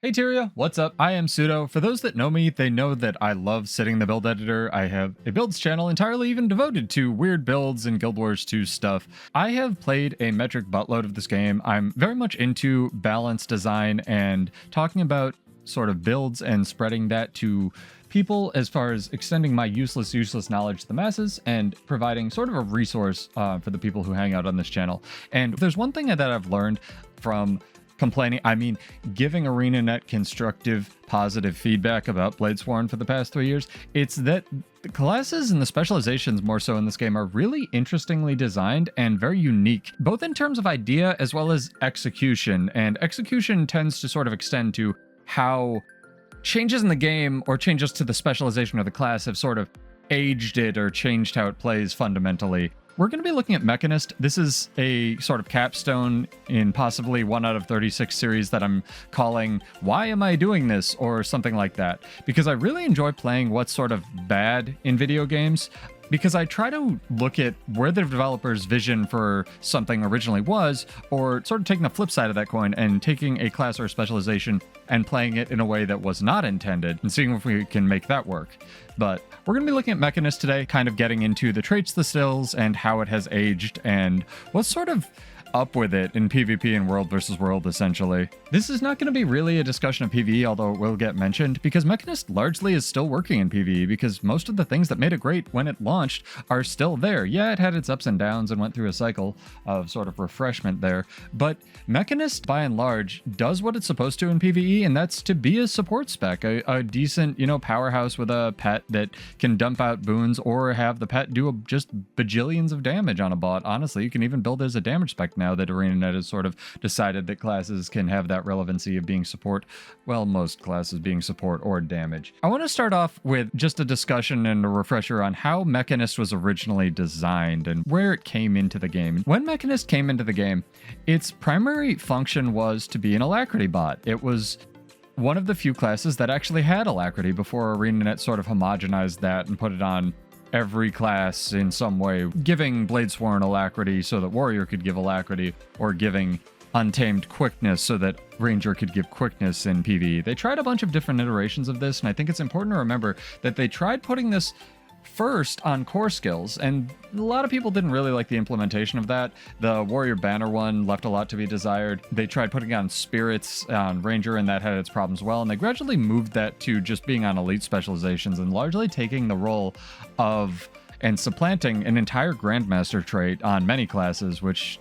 Hey Tyria, what's up? I am Pseudo. For those that know me, they know that I love sitting in the build editor. I have a builds channel entirely even devoted to weird builds and Guild Wars 2 stuff. I have played a metric buttload of this game. I'm very much into balance design and talking about sort of builds and spreading that to people as far as extending my useless knowledge to the masses and providing sort of a resource for the people who hang out on this channel. And there's one thing that I've learned from giving ArenaNet constructive, positive feedback about Bladesworn for the past 3 years, it's that the classes and the specializations more so in this game are really interestingly designed and very unique, both in terms of idea as well as execution. And execution tends to sort of extend to how changes in the game or changes to the specialization of the class have sort of aged it or changed how it plays fundamentally. We're going to be looking at Mechanist. This is a sort of capstone in possibly 1 out of 36 series that I'm calling Why Am I Doing This? Or something like that. Because I really enjoy playing what's sort of bad in video games, because I try to look at where the developer's vision for something originally was, or sort of taking the flip side of that coin and taking a class or a specialization and playing it in a way that was not intended and seeing if we can make that work. But we're going to be looking at Mechanist today, kind of getting into the traits, the skills, and how it has aged, and what's sort of up with it in PvP and World versus World, essentially. This is not going to be really a discussion of PvE, although it will get mentioned, because Mechanist largely is still working in PvE, because most of the things that made it great when it launched are still there. Yeah, it had its ups and downs and went through a cycle of sort of refreshment there, but Mechanist, by and large, does what it's supposed to in PvE, and that's to be a support spec, a decent, powerhouse with a pet that can dump out boons or have the pet do just bajillions of damage on a bot. Honestly, you can even build it as a damage spec now that ArenaNet has sort of decided that classes can have that relevancy of being support. Well, most classes being support or damage. I want to start off with just a discussion and a refresher on how Mechanist was originally designed and where it came into the game. When Mechanist came into the game, its primary function was to be an Alacrity bot. It was one of the few classes that actually had Alacrity before ArenaNet sort of homogenized that and put it on every class in some way, giving Bladesworn Alacrity so that Warrior could give Alacrity, or giving Untamed quickness so that Ranger could give quickness in PvE. They tried a bunch of different iterations of this, and I think it's important to remember that they tried putting this first on core skills, and a lot of people didn't really like the implementation of that. The Warrior Banner one left a lot to be desired. They tried putting on Spirits on Ranger, and that had its problems well, and they gradually moved that to just being on elite specializations and largely taking the role of and supplanting an entire Grandmaster trait on many classes, which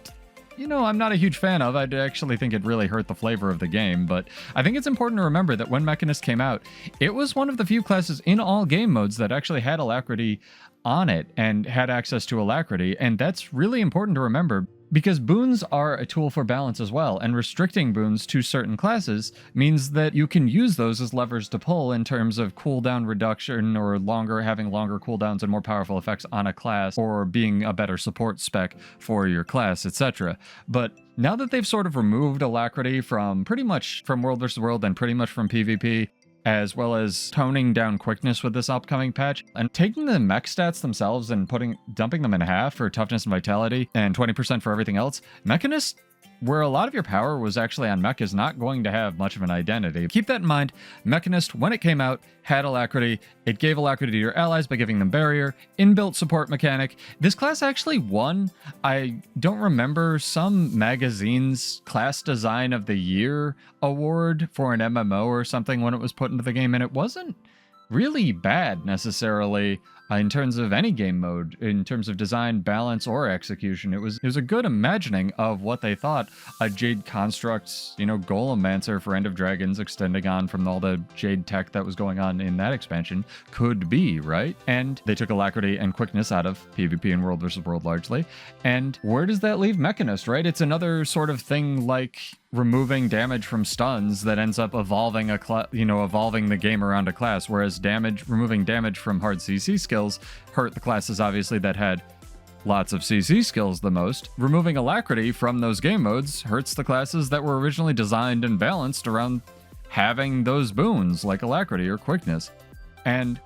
I'm not a huge fan of. I actually think it really hurt the flavor of the game, but I think it's important to remember that when Mechanist came out, it was one of the few classes in all game modes that actually had Alacrity on it and had access to Alacrity, and that's really important to remember, because boons are a tool for balance as well, and restricting boons to certain classes means that you can use those as levers to pull in terms of cooldown reduction, or having longer cooldowns and more powerful effects on a class, or being a better support spec for your class, etc. But now that they've sort of removed Alacrity from pretty much from World vs. World and pretty much from PvP, as well as toning down quickness with this upcoming patch, and taking the mech stats themselves and dumping them in half for toughness and vitality, and 20% for everything else, Mechanist, where a lot of your power was actually on Mech, is not going to have much of an identity. Keep that in mind. Mechanist, when it came out, had Alacrity. It gave Alacrity to your allies by giving them barrier, inbuilt support mechanic. This class actually won, I don't remember, some magazine's Class Design of the Year award for an MMO or something when it was put into the game, and it wasn't really bad necessarily in terms of any game mode, in terms of design, balance, or execution. It was a good imagining of what they thought a Jade Construct, Golemancer for End of Dragons, extending on from all the Jade tech that was going on in that expansion, could be, right? And they took Alacrity and quickness out of PvP and World vs. World largely. And where does that leave Mechanist, right? It's another sort of thing like removing damage from stuns that ends up evolving evolving the game around a class, whereas removing damage from hard CC skills hurt the classes obviously that had lots of CC skills the most. Removing Alacrity from those game modes hurts the classes that were originally designed and balanced around having those boons like Alacrity or quickness. And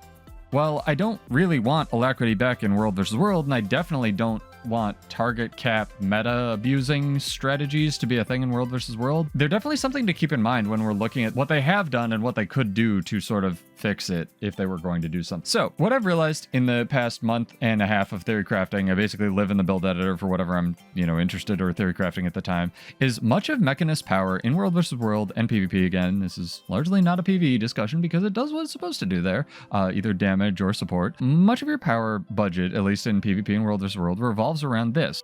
while I don't really want Alacrity back in World vs. World, and I definitely don't want target cap meta abusing strategies to be a thing in World versus World, they're definitely something to keep in mind when we're looking at what they have done and what they could do to sort of fix it if they were going to do something. So what I've realized in the past month and a half of theory crafting, I basically live in the build editor for whatever I'm, interested or theory crafting at the time, is much of Mechanist power in World versus World and PvP. Again, this is largely not a PvE discussion because it does what it's supposed to do there, either damage or support. Much of your power budget, at least in PvP and World vs. World, revolves around this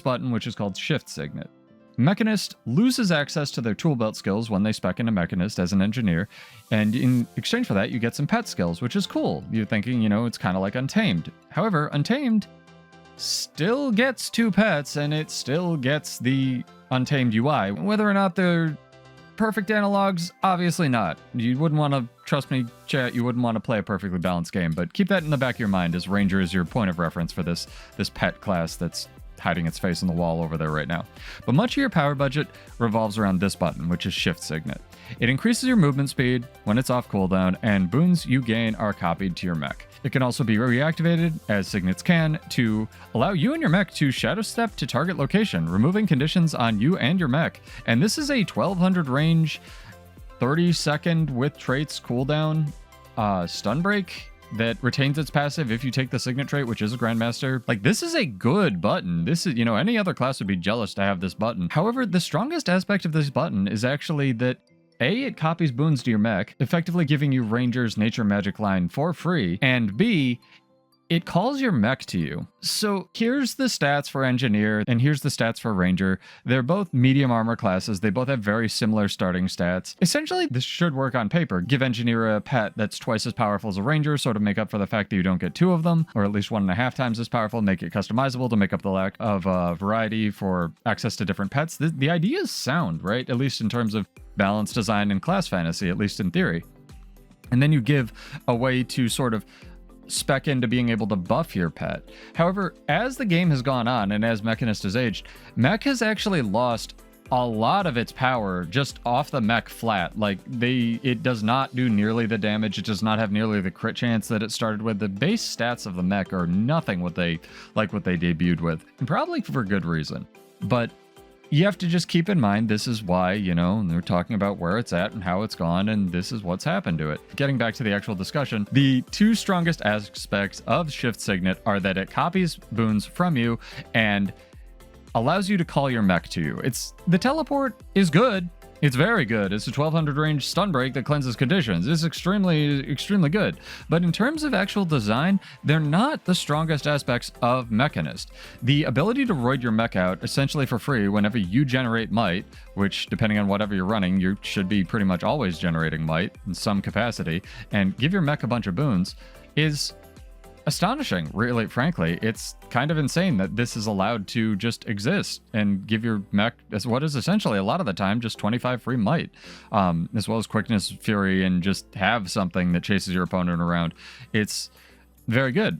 button, which is called Shift Signet. Mechanist loses access to their tool belt skills when they spec into Mechanist as an engineer, and in exchange for that, you get some pet skills, which is cool. You're thinking, it's kind of like Untamed. However, Untamed still gets 2 pets, and it still gets the Untamed UI. Whether or not they're perfect analogs, obviously not. You wouldn't want to, trust me, chat, you wouldn't want to play a perfectly balanced game, but keep that in the back of your mind as Ranger is your point of reference for this pet class that's hiding its face on the wall over there right now. But much of your power budget revolves around this button, which is Shift Signet. It increases your movement speed when it's off cooldown, and boons you gain are copied to your mech. It can also be reactivated, as Signets can, to allow you and your mech to shadow step to target location, removing conditions on you and your mech. And this is a 1200 range, 30-second with traits cooldown stun break that retains its passive if you take the Signet trait, which is a Grandmaster. Like, this is a good button. This is, any other class would be jealous to have this button. However, the strongest aspect of this button is actually that A, it copies boons to your mech, effectively giving you Ranger's Nature Magic line for free, and B, it calls your mech to you. So here's the stats for Engineer, and here's the stats for Ranger. They're both medium armor classes. They both have very similar starting stats. Essentially, this should work on paper. Give Engineer a pet that's twice as powerful as a Ranger, sort of make up for the fact that you don't get 2 of them, or at least 1.5 times as powerful, make it customizable to make up the lack of variety for access to different pets. The idea is sound, right? At least in terms of balance design and class fantasy, at least in theory. And then you give a way to sort of spec into being able to buff your pet. However, as the game has gone on and as Mechanist has aged, Mech has actually lost a lot of its power just off the mech flat. Like, it does not do nearly the damage. It does not have nearly the crit chance that it started with. The base stats of the mech are nothing what they debuted with, and probably for good reason. But you have to just keep in mind, this is why, they're talking about where it's at and how it's gone, and this is what's happened to it. Getting back to the actual discussion, the 2 strongest aspects of Shift Signet are that it copies boons from you and allows you to call your mech to you. The teleport is good. It's very good. It's a 1200 range stun break that cleanses conditions. It's extremely, extremely good. But in terms of actual design, they're not the strongest aspects of Mechanist. The ability to roid your mech out essentially for free whenever you generate might, which depending on whatever you're running, you should be pretty much always generating might in some capacity, and give your mech a bunch of boons, is astonishing, really, frankly. It's kind of insane that this is allowed to just exist and give your mech what is essentially a lot of the time just 25 free might, as well as quickness, fury, and just have something that chases your opponent around. It's very good.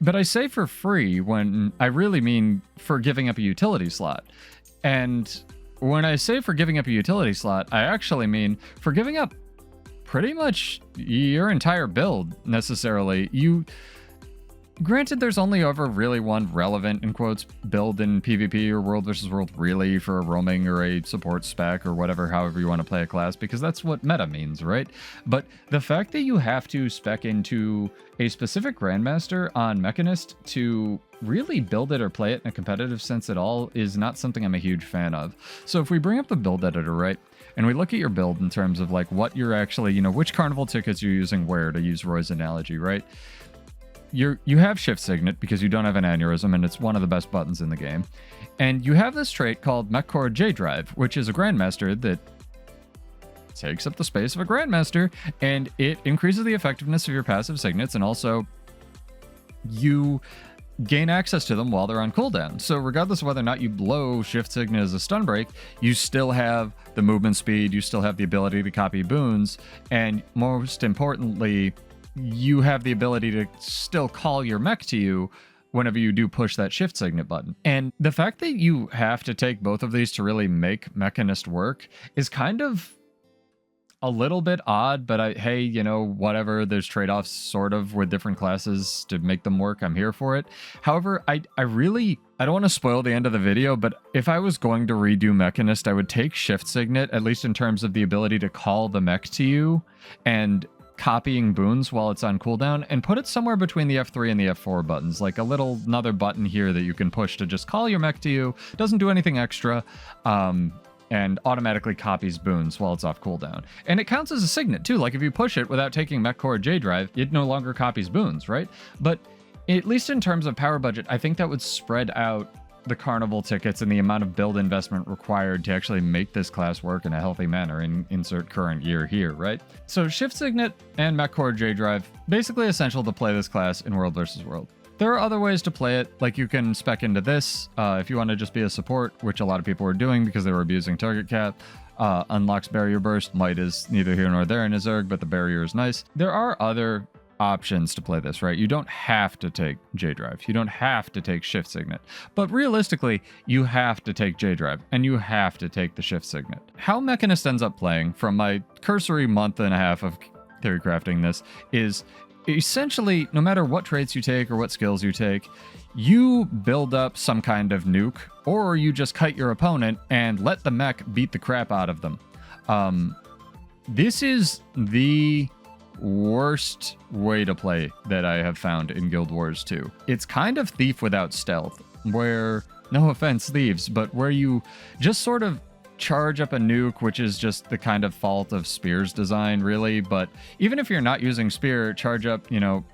But I say for free when I really mean for giving up a utility slot. And when I say for giving up a utility slot, I actually mean for giving up pretty much your entire build, necessarily. Granted, there's only ever really one relevant, in quotes, build in PvP or World versus World really for a roaming or a support spec or whatever, however you want to play a class, because that's what meta means, right? But the fact that you have to spec into a specific Grandmaster on Mechanist to really build it or play it in a competitive sense at all is not something I'm a huge fan of. So if we bring up the build editor, right, and we look at your build in terms of like what you're actually, which carnival tickets you're using where, to use Roy's analogy, right? You have Shift Signet because you don't have an aneurysm, and it's one of the best buttons in the game. And you have this trait called Mech Core J Drive, which is a Grandmaster that takes up the space of a Grandmaster, and it increases the effectiveness of your passive Signets, and also you gain access to them while they're on cooldown. So regardless of whether or not you blow Shift Signet as a stun break, you still have the movement speed, you still have the ability to copy boons, and most importantly, you have the ability to still call your mech to you whenever you do push that Shift Signet button. And the fact that you have to take both of these to really make Mechanist work is kind of a little bit odd, but hey, you know, whatever. There's trade-offs sort of with different classes to make them work. I'm here for it. However, I don't want to spoil the end of the video, but if I was going to redo Mechanist, I would take Shift Signet, at least in terms of the ability to call the mech to you and copying boons while it's on cooldown, and put it somewhere between the F3 and the F4 buttons, like another button here that you can push to just call your mech to you. Doesn't do anything extra. And automatically copies boons while it's off cooldown. And it counts as a Signet too. Like if you push it without taking Mech Core J Drive, it no longer copies boons, right? But at least in terms of power budget, I think that would spread out the carnival tickets and the amount of build investment required to actually make this class work in a healthy manner, and insert current year here, right? So Shift Signet and Mech Core J Drive, basically essential to play this class in World versus World. There are other ways to play it, like you can spec into this if you want to just be a support, which a lot of people were doing because they were abusing target cap. Unlocks Barrier Burst. Might is neither here nor there in his Zerg, but the barrier is nice. There are other options to play this, right? You don't have to take J Drive. You don't have to take Shift Signet. But realistically, you have to take J Drive, and you have to take the Shift Signet. How Mechanist ends up playing, from my cursory month and a half of theory crafting this, is essentially, no matter what traits you take or what skills you take, you build up some kind of nuke, or you just kite your opponent and let the mech beat the crap out of them. This is the worst way to play that I have found in Guild Wars 2. It's kind of Thief without stealth, where, no offense, Thieves, but where you just sort of charge up a nuke, which is just the kind of fault of Spear's design, really. But even if you're not using Spear, charge up, you know,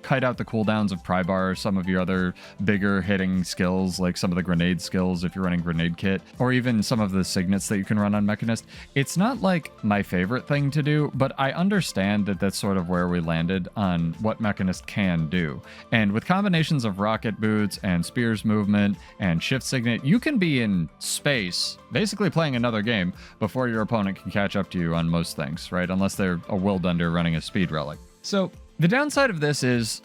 kite out the cooldowns of Prybar, or some of your other bigger hitting skills, like some of the grenade skills if you're running Grenade Kit, or even some of the Signets that you can run on Mechanist. It's not like my favorite thing to do, but I understand that that's sort of where we landed on what Mechanist can do. And with combinations of Rocket Boots and Spear's movement and Shift Signet, you can be in space, basically playing another game, before your opponent can catch up to you on most things, right? Unless they're a Willdunder running a Speed Relic. So the downside of this is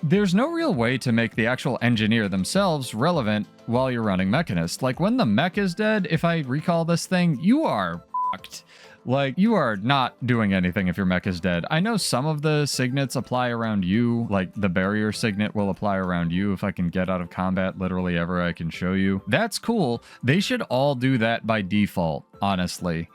there's no real way to make the actual engineer themselves relevant while you're running Mechanist. Like when the mech is dead, if I recall this thing, you are fucked. Like, you are not doing anything if your mech is dead. I know some of the Signets apply around you, like the Barrier Signet will apply around you. If I can get out of combat literally ever, I can show you. That's cool. They should all do that by default, honestly.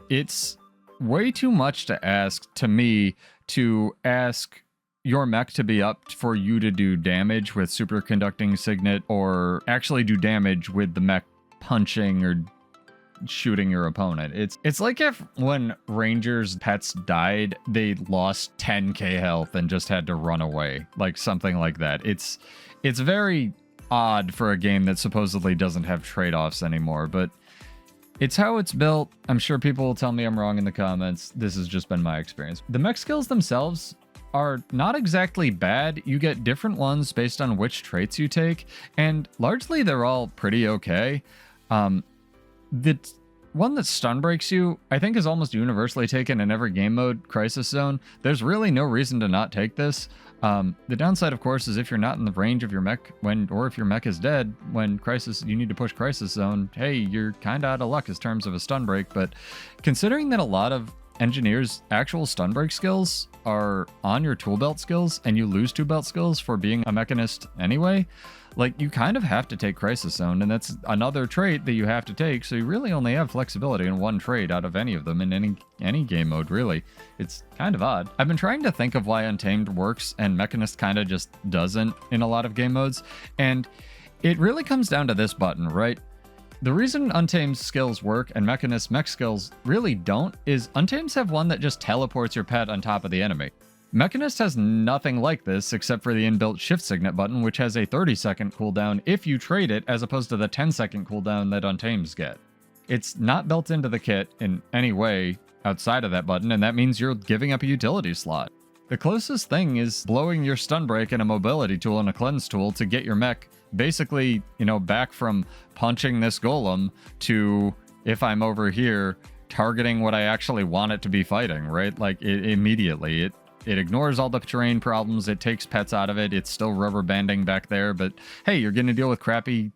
It's way too much to ask, to me, to ask your mech to be up for you to do damage with Superconducting Signet, or actually do damage with the mech punching or shooting your opponent. It's like if when Rangers' pets died, they lost 10k health and just had to run away. Like something like that. It's very odd for a game that supposedly doesn't have trade-offs anymore, but it's how it's built. I'm sure people will tell me I'm wrong in the comments. This has just been my experience. The mech skills themselves are not exactly bad. You get different ones based on which traits you take, and largely they're all pretty okay. The one that stun breaks you, I think, is almost universally taken in every game mode, Crisis Zone. There's really no reason to not take this. The downside, of course, is if you're not in the range of your mech or if your mech is dead when you need to push Crisis Zone, hey, you're kind of out of luck in terms of a stun break. But considering that a lot of engineers' actual stun break skills are on your tool belt skills, and you lose tool belt skills for being a Mechanist anyway, like, you kind of have to take Crisis Zone, and that's another trait that you have to take, so you really only have flexibility in one trait out of any of them in any game mode, really. It's kind of odd. I've been trying to think of why Untamed works and Mechanist kind of just doesn't in a lot of game modes, and it really comes down to this button, right? The reason Untamed skills work and Mechanist mech skills really don't is Untamed have one that just teleports your pet on top of the enemy. Mechanist has nothing like this except for the inbuilt Shift Signet button, which has a 30-second cooldown if you trade it, as opposed to the 10-second cooldown that Untameds get. It's not built into the kit in any way outside of that button, and that means you're giving up a utility slot. The closest thing is blowing your stun break and a mobility tool and a cleanse tool to get your mech basically, back from punching this golem to, if I'm over here, targeting what I actually want it to be fighting, right? Like, immediately. It ignores all the terrain problems. It takes pets out of it. It's still rubber banding back there. But hey, you're going to deal with crappy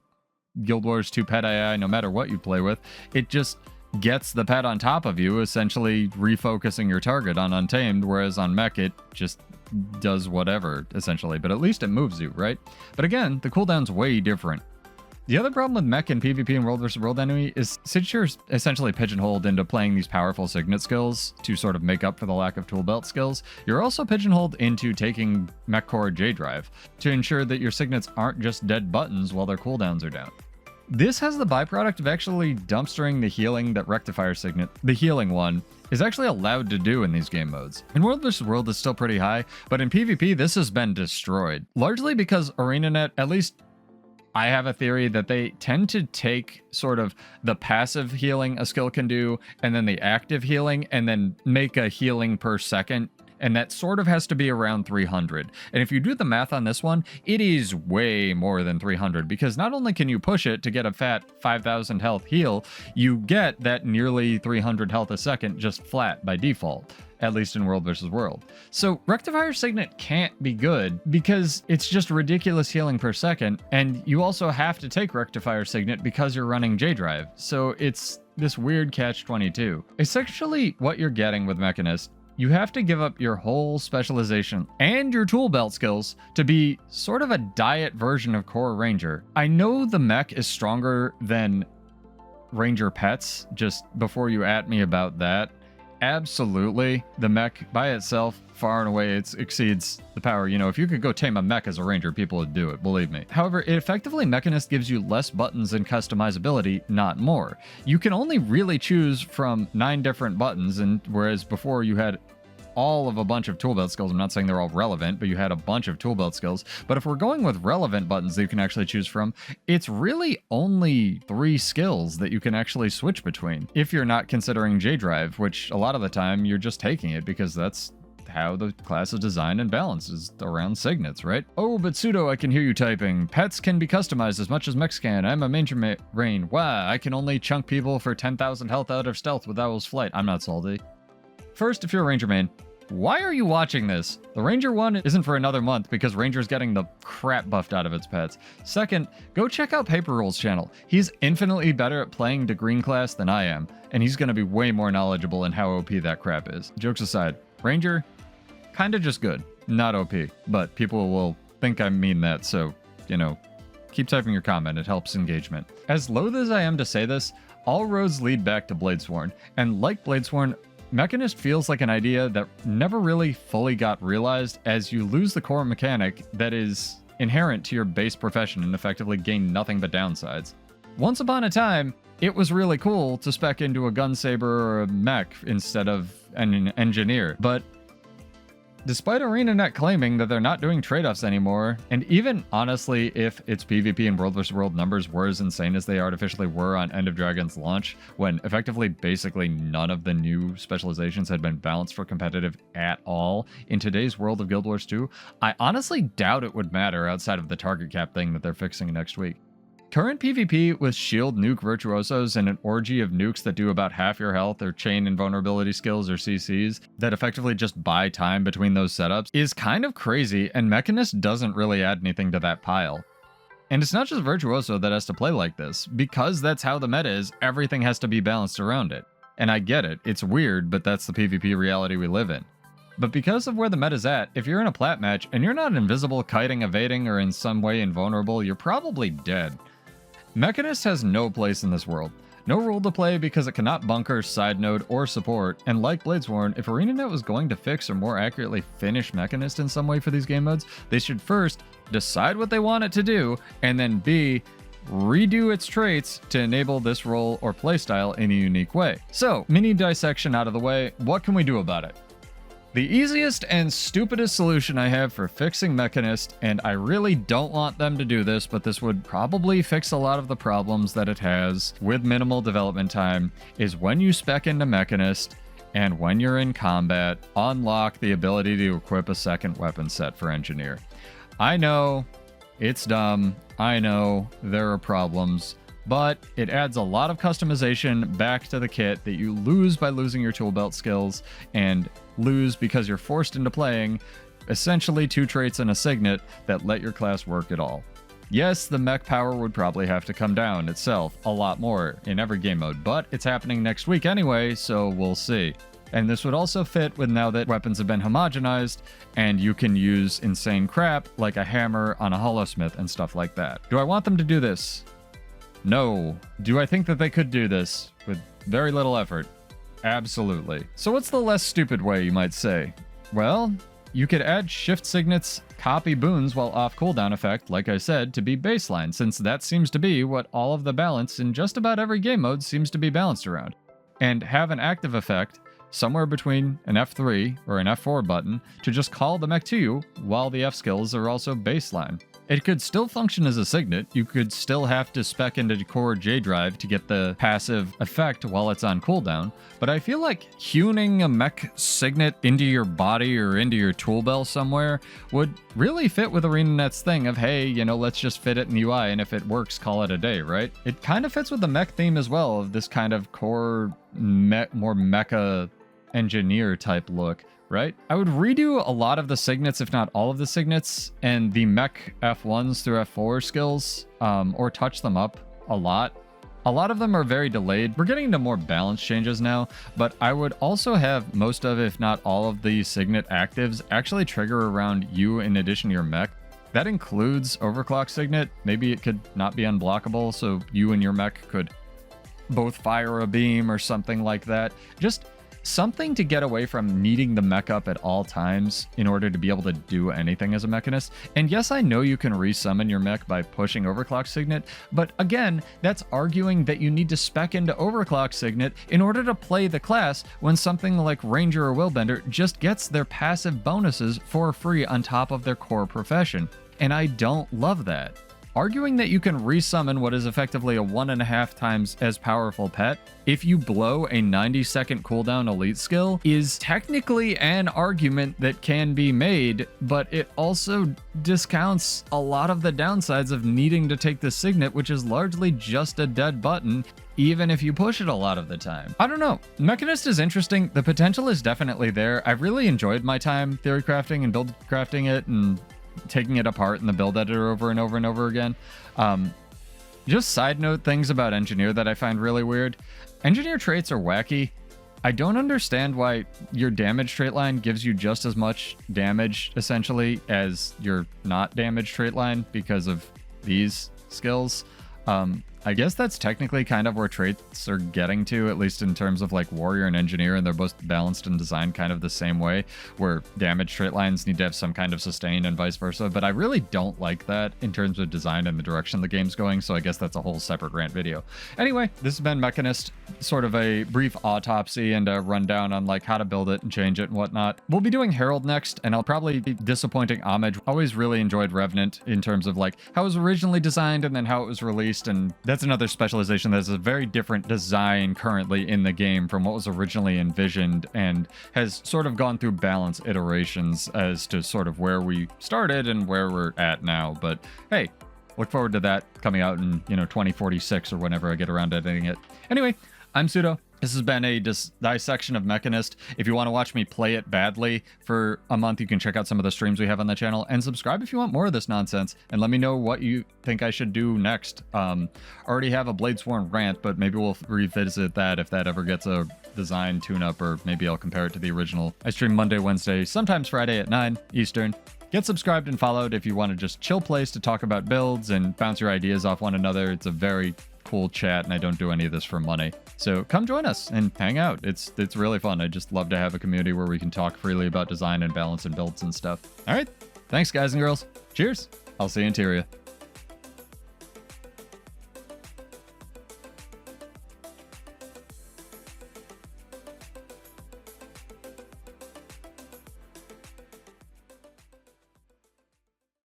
Guild Wars 2 pet AI no matter what you play with. It just gets the pet on top of you, essentially refocusing your target on Untamed, whereas on Mech it just does whatever, essentially, but at least it moves you, right? But again, the cooldown's way different. The other problem with Mech and PvP and World vs. World enemy is since you're essentially pigeonholed into playing these powerful Signet skills to sort of make up for the lack of tool belt skills, you're also pigeonholed into taking Mech Core J Drive to ensure that your Signets aren't just dead buttons while their cooldowns are down. This has the byproduct of actually dumpstering the healing that Rectifier Signet, the healing one, is actually allowed to do in these game modes. In World vs. World is still pretty high, but in PvP this has been destroyed. Largely because ArenaNet, at least I have a theory that they tend to take sort of the passive healing a skill can do and then the active healing and then make a healing per second. And that sort of has to be around 300. And if you do the math on this one, it is way more than 300 because not only can you push it to get a fat 5,000 health heal, you get that nearly 300 health a second just flat by default. At least in World vs. World. So Rectifier Signet can't be good because it's just ridiculous healing per second, and you also have to take Rectifier Signet because you're running J-Drive. So it's this weird catch-22. Essentially, what you're getting with Mechanist, you have to give up your whole specialization and your tool belt skills to be sort of a diet version of Core Ranger. I know the Mech is stronger than Ranger pets, just before you at me about that. Absolutely, the Mech by itself far and away exceeds the power. You know, if you could go tame a Mech as a Ranger, people would do it, believe me. However, it effectively Mechanist gives you less buttons and customizability, not more. You can only really choose from 9 different buttons, and whereas before you had all of a bunch of tool belt skills. I'm not saying they're all relevant, but you had a bunch of tool belt skills. But if we're going with relevant buttons that you can actually choose from, it's really only 3 skills that you can actually switch between. If you're not considering J-Drive, which a lot of the time you're just taking it because that's how the class is designed and balanced, is around Signets, right? Oh, but Pseudo, I can hear you typing. Pets can be customized as much as mechs can. I'm a Manger Rain. Wow, I can only chunk people for 10,000 health out of stealth with Owl's Flight. I'm not salty. First, if you're a Ranger main, why are you watching this? The Ranger one isn't for another month because Ranger's getting the crap buffed out of its pets. Second, go check out Paper Rule's channel. He's infinitely better at playing the green class than I am, and he's going to be way more knowledgeable in how OP that crap is. Jokes aside, Ranger, kinda just good, not OP, but people will think I mean that, so, you know, keep typing your comment, it helps engagement. As loath as I am to say this, all roads lead back to Bladesworn, and like Bladesworn, Mechanist feels like an idea that never really fully got realized as you lose the core mechanic that is inherent to your base profession and effectively gain nothing but downsides. Once upon a time, it was really cool to spec into a gunsaber or a mech instead of an engineer, but despite ArenaNet claiming that they're not doing trade-offs anymore, and even honestly, if its PvP and World vs. World numbers were as insane as they artificially were on End of Dragon's launch, when effectively basically none of the new specializations had been balanced for competitive at all, in today's world of Guild Wars 2, I honestly doubt it would matter outside of the target cap thing that they're fixing next week. Current PvP with shield nuke virtuosos and an orgy of nukes that do about half your health or chain invulnerability skills or CCs that effectively just buy time between those setups is kind of crazy, and Mechanist doesn't really add anything to that pile. And it's not just Virtuoso that has to play like this. Because that's how the meta is, everything has to be balanced around it. And I get it, it's weird, but that's the PvP reality we live in. But because of where the meta's at, if you're in a plat match and you're not invisible, kiting, evading, or in some way invulnerable, you're probably dead. Mechanist has no place in this world. No role to play because it cannot bunker, side node, or support, and like Bladesworn, if ArenaNet was going to fix or more accurately finish Mechanist in some way for these game modes, they should first decide what they want it to do, and then B, redo its traits to enable this role or playstyle in a unique way. So, mini dissection out of the way, what can we do about it? The easiest and stupidest solution I have for fixing Mechanist, and I really don't want them to do this, but this would probably fix a lot of the problems that it has with minimal development time, is when you spec into Mechanist and when you're in combat, unlock the ability to equip a second weapon set for Engineer. I know, it's dumb, I know, there are problems, but it adds a lot of customization back to the kit that you lose by losing your tool belt skills, and lose because you're forced into playing essentially 2 traits and a Signet that let your class work at all. Yes, the mech power would probably have to come down itself a lot more in every game mode, but it's happening next week anyway, so we'll see. And this would also fit with now that weapons have been homogenized and you can use insane crap like a hammer on a holosmith and stuff like that. Do I want them to do this? No. Do I think that they could do this with very little effort? Absolutely. So what's the less stupid way, you might say? Well, you could add shift signets, copy boons while off cooldown effect, like I said, to be baseline, since that seems to be what all of the balance in just about every game mode seems to be balanced around. And have an active effect somewhere between an F3 or an F4 button to just call the mech to you while the F skills are also baseline. It could still function as a signet. You could still have to spec into core J drive to get the passive effect while it's on cooldown, but I feel like hewing a mech signet into your body or into your tool belt somewhere would really fit with ArenaNet's thing of, hey, you know, let's just fit it in UI, and if it works, call it a day, right? It kind of fits with the mech theme as well, of this kind of core, more mecha engineer type look. Right? I would redo a lot of the signets, if not all of the signets, and the mech F1s through F4 skills, or touch them up a lot. A lot of them are very delayed. We're getting into more balance changes now, but I would also have most of, if not all of the signet actives actually trigger around you in addition to your mech. That includes overclock signet. Maybe it could not be unblockable, so you and your mech could both fire a beam or something like that. Just something to get away from needing the mech up at all times in order to be able to do anything as a mechanist. And yes, I know you can resummon your mech by pushing overclock signet, but again, that's arguing that you need to spec into overclock signet in order to play the class when something like Ranger or Willbender just gets their passive bonuses for free on top of their core profession. And I don't love that. Arguing that you can resummon what is effectively a 1.5 times as powerful pet if you blow a 90-second cooldown elite skill is technically an argument that can be made, but it also discounts a lot of the downsides of needing to take the signet, which is largely just a dead button, even if you push it a lot of the time. I don't know. Mechanist is interesting. The potential is definitely there. I've really enjoyed my time theory crafting and build crafting it and taking it apart in the build editor over and over and over again. Just side note things about engineer that I find really weird. Engineer traits are wacky. I don't understand why your damage trait line gives you just as much damage essentially as your not damage trait line because of these skills. I guess that's technically kind of where traits are getting to, at least in terms of like warrior and engineer, and they're both balanced and designed kind of the same way, where damage trait lines need to have some kind of sustain and vice versa. But I really don't like that in terms of design and the direction the game's going, so I guess that's a whole separate rant video. Anyway, this has been Mechanist, sort of a brief autopsy and a rundown on like how to build it and change it and whatnot. We'll be doing Herald next, and I'll probably be disappointing homage. Always really enjoyed Revenant in terms of like how it was originally designed and then how it was released, and that's another specialization that's a very different design currently in the game from what was originally envisioned, and has sort of gone through balance iterations as to sort of where we started and where we're at now. But hey, look forward to that coming out in, 2046 or whenever I get around to editing it. Anyway, I'm Pseudo. This has been a dissection of Mechanist. If you want to watch me play it badly for a month, you can check out some of the streams we have on the channel, and subscribe if you want more of this nonsense, and let me know what you think I should do next. Already have a Bladesworn rant, but maybe we'll revisit that if that ever gets a design tune-up, or maybe I'll compare it to the original. I stream Monday, Wednesday, sometimes Friday at 9 Eastern. Get subscribed and followed if you want to just chill place to talk about builds and bounce your ideas off one another. It's a very cool chat, and I don't do any of this for money. So come join us and hang out. It's really fun. I just love to have a community where we can talk freely about design and balance and builds and stuff. All right. Thanks, guys and girls. Cheers. I'll see you in Tyria.